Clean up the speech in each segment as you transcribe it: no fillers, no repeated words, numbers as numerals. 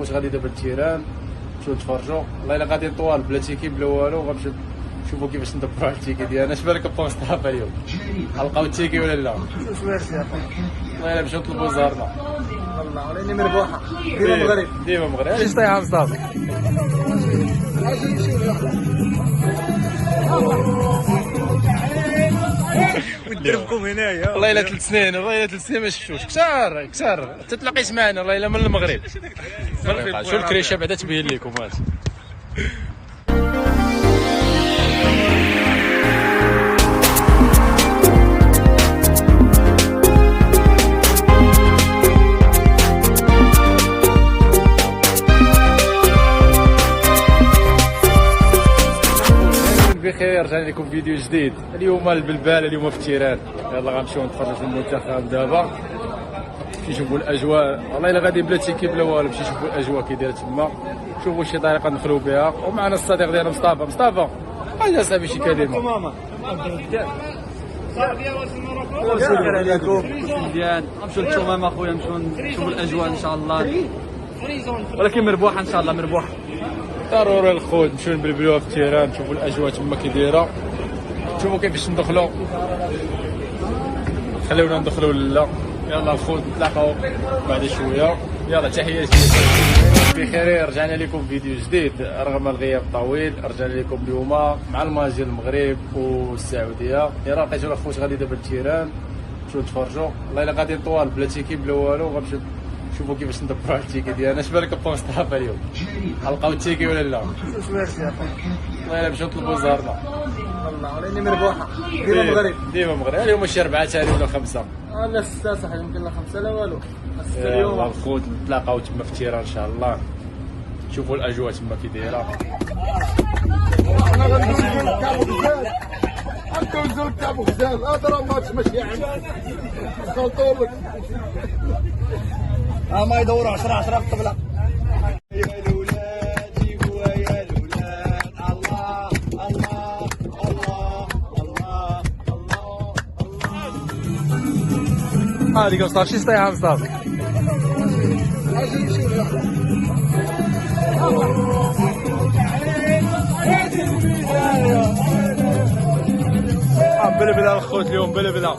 واش غادي دابا التيران نمشيو نتفرجوا. والله الا غادي نطوال بلا تيكي بلا والو، غنمشيو نشوفوا كيفاش ندبروا على التيكي ديالنا. اش بالك بونستافا اليوم غنلقاو التيكي ولا لا؟ والله الا نمشيو نطلبوا زهرنا. والله ولاني مربوحه ديما مغرب ديما مغرب. اش طايحه مصطفى؟ ودربكم هنايا. والله الا 3 سنين، والله الا 3 سنين ما شفتوش. كثار حتى تلاقيت معنا والله الا من المغرب. شو الكريشه بعدا تبين لكم هاد. بخير، رجعنا لكم فيديو جديد. اليوم البلبال، اليوم في التيران. يلا غنمشيو نتفرجوا في المنتخب دابا، نمشي نشوفوا الاجواء. والله الا غادي بلا تيكي بلا والو، نمشي نشوفوا الاجواء كي دايره تما، نشوفوا شي طريقه ندخلوا بها. ومعنا الصديق ديالنا مصطفى. هاي صاحبي شي كلمه. ماما شكرا عليكم مزيان. نمشيو للتمام اخويا، نمشيو نشوفوا الاجواء ان شاء الله، ولكن مربوحه ان شاء الله، مربوحه ضروري الخوت. نمشيو نبلبلوها في التيران، نشوفوا الاجواء تما كي دايره، نشوفوا كيفاش ندخلوا. خليونا ندخلوا لا. يلا الخوت نتلاقاو بعد شويه. يلا تحياتي بخير. رجعنا لكم فيديو جديد رغم الغياب الطويل. رجعنا لكم اليوم مع الماتش ديال المغرب والسعوديه. يلا لقيتونا الخوت غادي دابا التيران نمشيو نتفرجوا. والله الا غادي نطوال بلا تيكي بلا والو، غنمشيو نشوفوا كيفاش ندبروا على التيكي ديالنا. اش بالك بونستافا اليوم غنلقاو التيكي ولا لا؟ والله الا نمشيو نطلبوا زهرنا. والله ولاني مربوحه ديما مغرب اليوم شي 4 تاني ولا 5. لا 6 صح، يمكن لا 5 لا والو. اليوم الخوت نتلاقاو تما في التيران ان شاء الله، نشوفوا الاجواء تما كي دايره. انا غندوزو نلعبو غزال، غندوزو نلعبو غزال. هذا راه ماتش ماشي عندي خلطولك. ما يدوروا 10 في الطبله. يا الولاد جيبوا يا الولاد. الله الله الله الله الله. هذيك مصطفى شي طايحه مصطفى؟ بلبله الخوت اليوم، بلبله.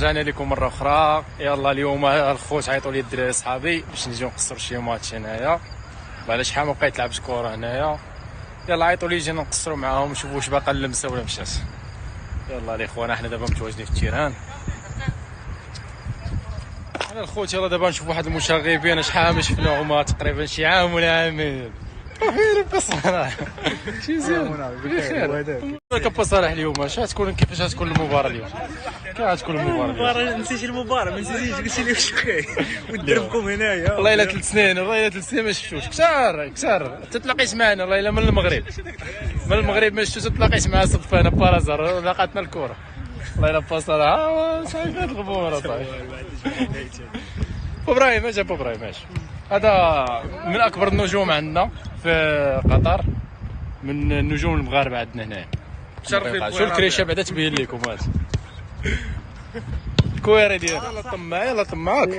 رجعنا لكم مره اخرى. يلا اليوم الخوت عيطوا لي الدراري صحابي باش نجيو نقصروا شي ماتش هنايا، بعد شحال ما بقيت لعبت كره هنايا. يلا عيطوا لي جينا نقصروا معاهم نشوفوا واش باقا اللمسه ولا مشات. يلا الاخوان احنا دابا متواجدين في التيران. انا الخوت يلا دابا نشوف واحد المشاغبين شحال ما شفناهم تقريبا شي عام ولا عامين. بخير بصراحه شي زين بخير بصراحه اليوم اش غتكون كيفاش غتكون المباراه اليوم؟ كيف غتكون المباراه؟ نسيتي المباراة ما نسيتيش قلتي لي واش كاين ودربكم هنايا والله الا 3 سنين والله الا 3 سنين ما شفتوش كثار تتلاقيت معنا والله الا من المغرب ما شفتوش تلاقيت معاه صدفه انا بارازار لاقاتنا الكره والله الا بصراحه صافي هاد الغبوره صافي ابراهيم اجا ابراهيم اجا هذا من اكبر النجوم عندنا في قطر، من النجوم المغاربه عندنا هنايا. شو الكريشه بعدا تبين لكم هذا الكويري ديالها. يلا طمع يلا طمعك.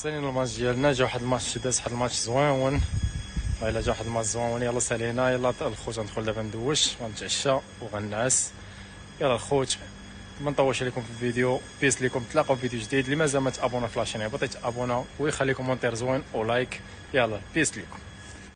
الماتش ديالنا جا واحد الماتش داز واحد الماتش زوين الا جا واحد الماتش زوين. يلا سالينا يلا الخوت ندخل دابا ندوش غنتعشى وغنعس. يلا الخوت ما نطولش عليكم في الفيديو. بيس ليكم تلاقاو في فيديو جديد. اللي مازال ما تابونا في لاشين هبطوا تابونا ويخلي كومونتير زوين ولايك. يلا بيس ليكم.